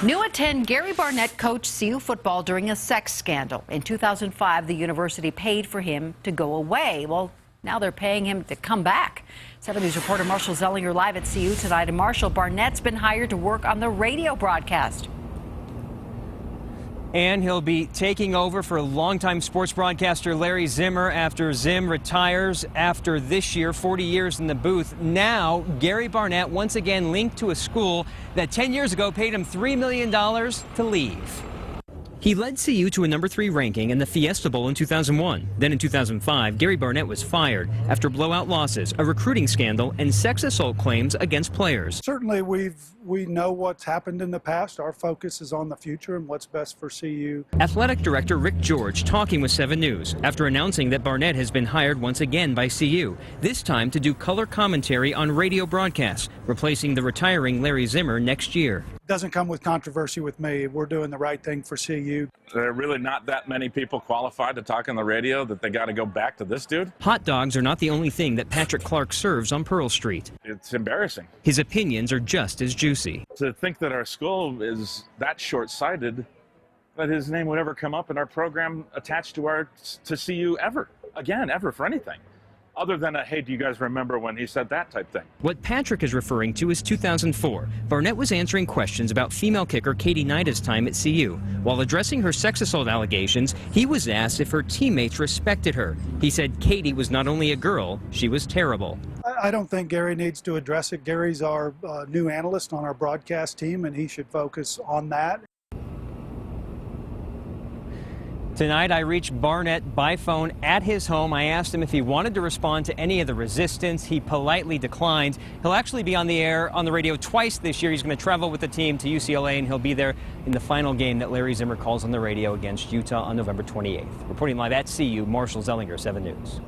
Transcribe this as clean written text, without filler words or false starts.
New at 10, Gary Barnett coached CU football during a sex scandal. In 2005, the university paid for him to go away. Well, now they're paying him to come back. 7 News reporter Marshall Zelinger live at CU tonight. And Marshall, Barnett's been hired to work on the radio broadcast. And he'll be taking over for longtime sports broadcaster Larry Zimmer after Zim retires after this year, 40 years in the booth. Now, Gary Barnett once again linked to a school that 10 years ago paid him $3 million to leave. He led CU to a #3 ranking in the Fiesta Bowl in 2001. Then in 2005, Gary Barnett was fired after blowout losses, a recruiting scandal, and sex assault claims against players. Certainly, we know what's happened in the past. Our focus is on the future and what's best for CU. Athletic Director Rick George talking with 7 News after announcing that Barnett has been hired once again by CU, this time to do color commentary on radio broadcasts, replacing the retiring Larry Zimmer next year. Doesn't come with controversy with me. We're doing the right thing for CU. There are really not that many people qualified to talk on the radio that they got to go back to this dude. Hot dogs are not the only thing that Patrick Clark serves on Pearl Street. It's embarrassing. His opinions are just as juicy. To think that our school is that short-sighted that his name would ever come up in our program attached to CU ever for anything. Other than a, hey, do you guys remember when he said that type thing? What Patrick is referring to is 2004. Barnett was answering questions about female kicker Katie Nida's time at CU. While addressing her sex assault allegations, he was asked if her teammates respected her. He said Katie was not only a girl, she was terrible. I don't think Gary needs to address it. Gary's our new analyst on our broadcast team, and he should focus on that. Tonight, I reached Barnett by phone at his home. I asked him if he wanted to respond to any of the resistance. He politely declined. He'll actually be on the air on the radio twice this year. He's going to travel with the team to UCLA, and he'll be there in the final game that Larry Zimmer calls on the radio against Utah on November 28th. Reporting live at CU, Marshall Zelinger, 7 News.